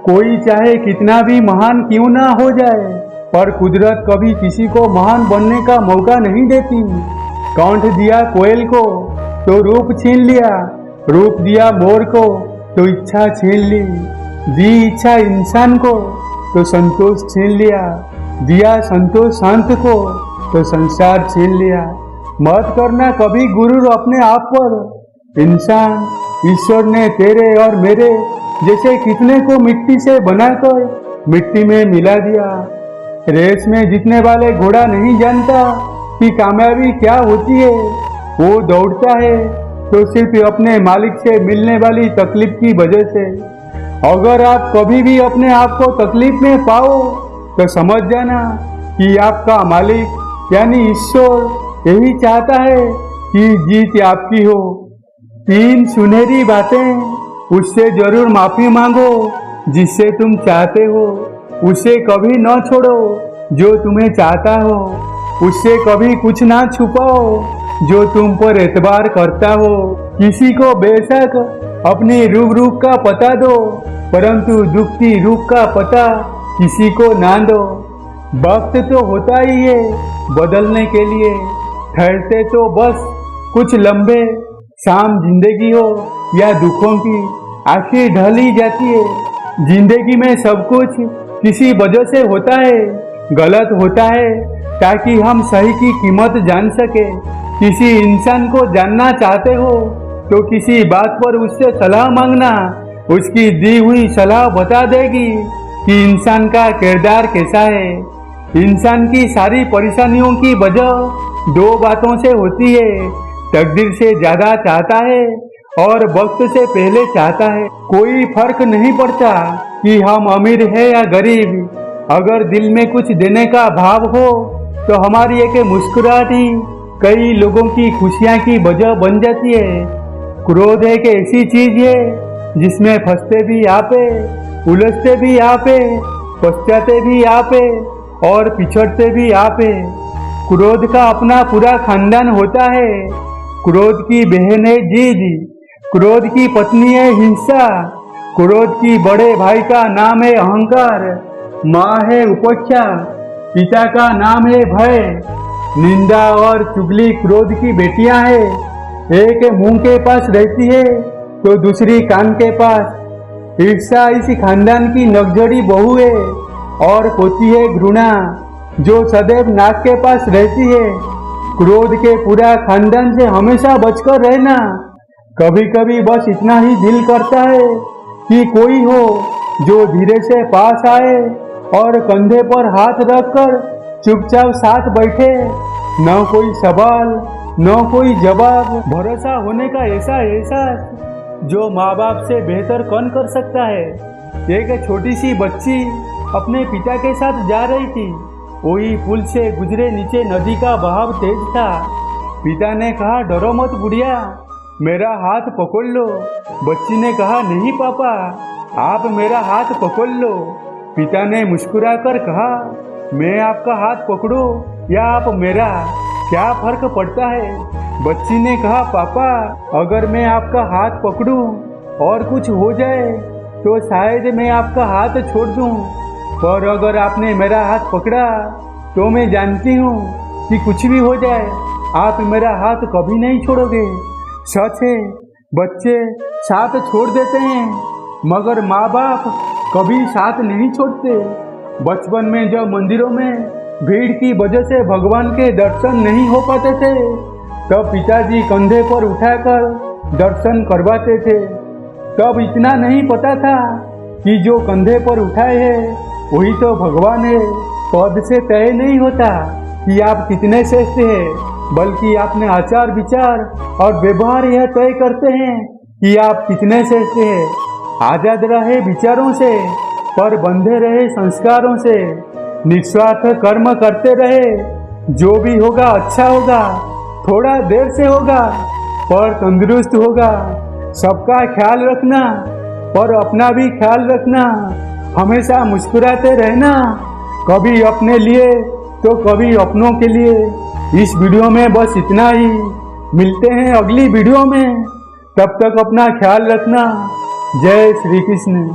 कोई चाहे कितना भी महान क्यों ना हो जाए, पर कुदरत कभी किसी को महान बनने का मौका नहीं देती। कंठ दिया कोयल को तो रूप छीन लिया, रूप दिया मोर को तो इच्छा छीन ली, दी इच्छा इंसान को तो संतोष छीन लिया, दिया संतोष शांत को तो संसार छीन लिया। मत करना कभी गुरूर अपने आप पर। इंसान ईश्वर ने तेरे और मेरे जैसे कितने को मिट्टी से बनाकर मिट्टी में मिला दिया। रेस में जीतने वाले घोड़ा नहीं जानता कि कामयाबी क्या होती है। वो दौड़ता है तो सिर्फ अपने मालिक से मिलने वाली तकलीफ की वजह से। अगर आप कभी भी अपने आप को तकलीफ में पाओ तो समझ जाना कि आपका मालिक यानी ईश्वर यही चाहता है कि जीत आपकी हो। 3 सुनहरी बातें, उससे जरूर माफी मांगो जिससे तुम चाहते हो, उसे कभी न छोड़ो जो तुम्हें चाहता हो, उससे कभी कुछ ना छुपाओ जो तुम पर एतबार करता हो। किसी को बेशक अपनी रूप का पता दो, परंतु दुख की रूप का पता किसी को ना दो। वक्त तो होता ही है बदलने के लिए, ठहरते तो बस कुछ लम्बे शाम जिंदगी हो या दुखों की आखिर ढल ही जाती है। जिंदगी में सब कुछ किसी वजह से होता है, गलत होता है ताकि हम सही की कीमत जान सके। किसी इंसान को जानना चाहते हो तो किसी बात पर उससे सलाह मांगना, उसकी दी हुई सलाह बता देगी कि इंसान का किरदार कैसा है। इंसान की सारी परेशानियों की वजह 2 बातों से होती है, तकदीर से ज्यादा चाहता है और वक्त से पहले चाहता है। कोई फर्क नहीं पड़ता कि हम अमीर है या गरीब, अगर दिल में कुछ देने का भाव हो तो हमारी एक मुस्कुराहट ही कई लोगों की खुशियां की वजह बन जाती है। क्रोध एक ऐसी चीज है जिसमें फंसते भी आप है, उलझते भी आप है, पछताते भी आप है और पिछड़ते भी आप है। क्रोध का अपना पूरा खानदान होता है। क्रोध की बहन है जिद, क्रोध की पत्नी है हिंसा, क्रोध की बड़े भाई का नाम है अहंकार, माँ है उपेक्षा, पिता का नाम है भय। निंदा और चुगली क्रोध की बेटियां हैं। एक मुंह के पास रहती है तो दूसरी कान के पास। ईर्ष्या इस खानदान की नगजड़ी बहू है और होती है घृणा जो सदैव नाक के पास रहती है। क्रोध के पूरा खानदान से हमेशा बचकर रहना। कभी कभी बस इतना ही दिल करता है कि कोई हो जो धीरे से पास आए और कंधे पर हाथ रखकर चुपचाप साथ बैठे। न कोई सवाल न कोई जवाब, भरोसा होने का ऐसा एहसास जो माँ बाप से बेहतर कौन कर सकता है। एक छोटी सी बच्ची अपने पिता के साथ जा रही थी। वही पुल से गुजरे नीचे नदी का बहाव तेज था। पिता ने कहा, डरो मत बुढ़िया, मेरा हाथ पकड़ लो। बच्ची ने कहा, नहीं पापा, आप मेरा हाथ पकड़ लो। पिता ने मुस्कुराकर कहा, मैं आपका हाथ पकड़ूं या आप मेरा, क्या फर्क पड़ता है। बच्ची ने कहा, पापा, अगर मैं आपका हाथ पकड़ूं और कुछ हो जाए तो शायद मैं आपका हाथ छोड़ दूं, पर अगर आपने मेरा हाथ पकड़ा तो मैं जानती हूँ कि कुछ भी हो जाए आप मेरा हाथ कभी नहीं छोड़ोगे। सच है, बच्चे साथ छोड़ देते हैं मगर माँ बाप कभी साथ नहीं छोड़ते। बचपन में जब मंदिरों में भीड़ की वजह से भगवान के दर्शन नहीं हो पाते थे तब पिताजी कंधे पर उठाकर दर्शन करवाते थे। तब इतना नहीं पता था कि जो कंधे पर उठाए है वही तो भगवान है। पद से तय नहीं होता कि आप कितने श्रेष्ठ हैं, बल्कि अपने आचार विचार और व्यवहार यह तय करते हैं कि आप कितने श्रेष्ठ हैं। आजाद रहे विचारों से पर बंधे रहे संस्कारों से। निस्वार्थ कर्म करते रहे, जो भी होगा अच्छा होगा, थोड़ा देर से होगा पर तंदुरुस्त होगा। सबका ख्याल रखना पर अपना भी ख्याल रखना। हमेशा मुस्कुराते रहना, कभी अपने लिए तो कभी अपनों के लिए। इस वीडियो में बस इतना ही। मिलते हैं अगली वीडियो में, तब तक अपना ख्याल रखना। जय श्री कृष्ण।